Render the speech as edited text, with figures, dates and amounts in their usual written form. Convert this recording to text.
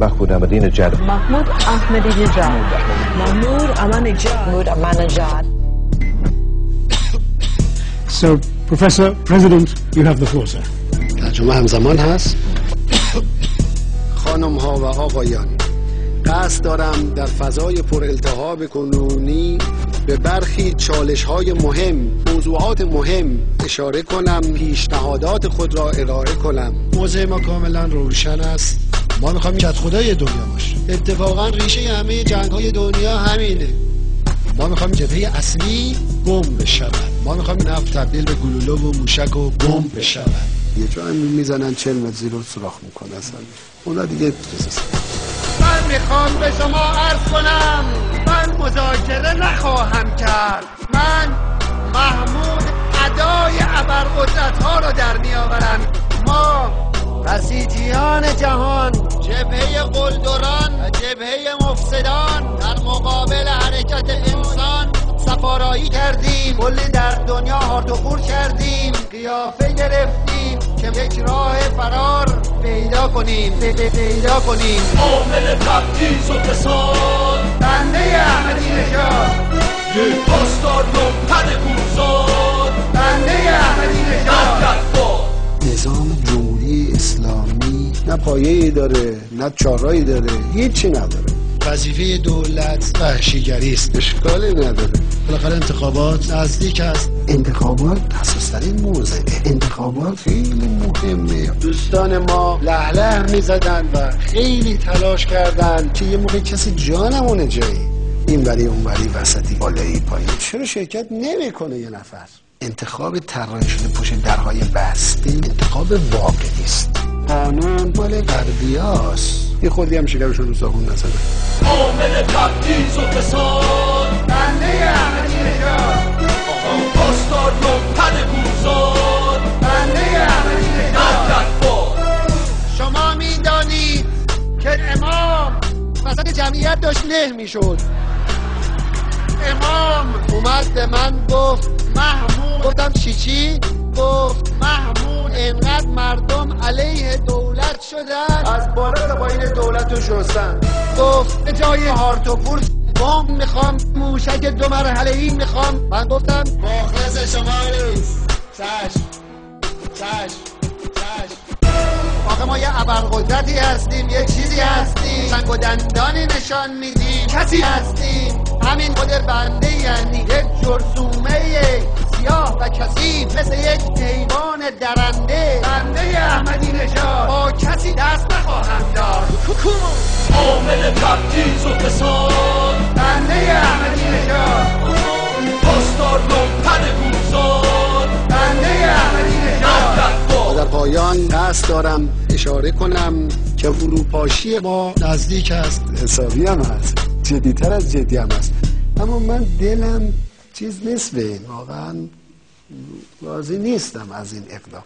Ahmadinejad. Mahmoud Ahmadinejad. Mahmoud Ahmadinejad. So, Professor, President, you have the floor, sir. ترجمه همزمان هست. خانم ها و آقایان، قصد دارم در فضای پر التهاب کنونی به برخی چالش های مهم، موضوعات مهم اشاره کنم، پیشنهادات خود را ارائه کنم. موضوع ما کاملا روشن است. ما میخوایم کت خدای دنیا باشه. اتفاقا ریشه همه جنگ های دنیا همینه. ما میخوایم جبهه اصلی گم بشود. ما میخوایم نفت تبدیل به گلوله و موشک و بمب بشود. یه جا میزنن 40 متر زیر رو سوراخ میکنه اصلا. اونا دیگه من میخوام به شما عرض کنم، من مذاکره نخواهم کرد. من محمود ادای ابرقدرت ها رو در میآورم. ما بسیجیان جهان، جبهه قلدران و جبهه مفسدان در مقابل حرکت انسان سفارایی کردیم. کلی در دنیا هارد و خور کردیم، قیافه گرفتیم که یک راه فرار پیدا کنیم. عامل تبعیض و فساد، بنده احمدی‌نژاد، یک پاسدار لومپن گوزاد، بنده احمدی‌نژاد. نظام جمهوری اسلامی نه پایه‌ای داره، نه چاره‌ای داره، هیچی نداره. وظیفه دولت وحشیگری است، اشکالی نداره. بالاخره انتخابات نزدیک است. انتخابات حساس‌ترین موضوع، انتخابات خیلی مهمه. دوستان ما لهله می‌زدن و خیلی تلاش کردن که یه موقع کسی جانمونه جایی، اینوری اونوری، وسطی، بالایی، پایین. چرا شرکت نمی‌کنه یه نفر؟ انتخاب طراحی شده پشت درهای بسته انتخاب واقعی است. قانون مال غربیاست. یه خودی هم شکرشون رو صابون نزده. عامل تبعیض و فساد، بنده احمدی‌نژاد، پاسدار لومپن گوزاد، بنده احمدی‌نژاد. شما میدانید که امام وسط جمعیت داشت له میشد. امام اومد به من گفت محمود. گفتم چی؟ گفت محمود اینقدر مردم علیه دولت شدن، از بالا تا پایین دولت رو شستن. گفت به جای هارت و پورس بمب میخوام، موشک 2 مرحله‌ای میخوام. من گفتم مخلص شما نیست. چشم. آخه ما یه ابرقدرتی هستیم، یه چیزی هستیم، سنگ و دندانی نشان میدیم، کسی هستیم. همین خود بنده یعنی یک جرثومه سیاه و کثیف، مثل یک حیوان درنده. بنده احمدی‌نژاد، با کسی دست نخواهم داد. عامل تبعیض و فساد، بنده احمدی‌نژاد، پاسدار لومپن گوزاد، بنده احمدی‌نژاد. در پایان قصد دارم اشاره کنم که فروپاشی ما نزدیک است. حسابی هم هست، جدی‌تر از جدی هم هست. اما من دلم چیز نیست به این، واقعا راضی نیستم از این اقدام.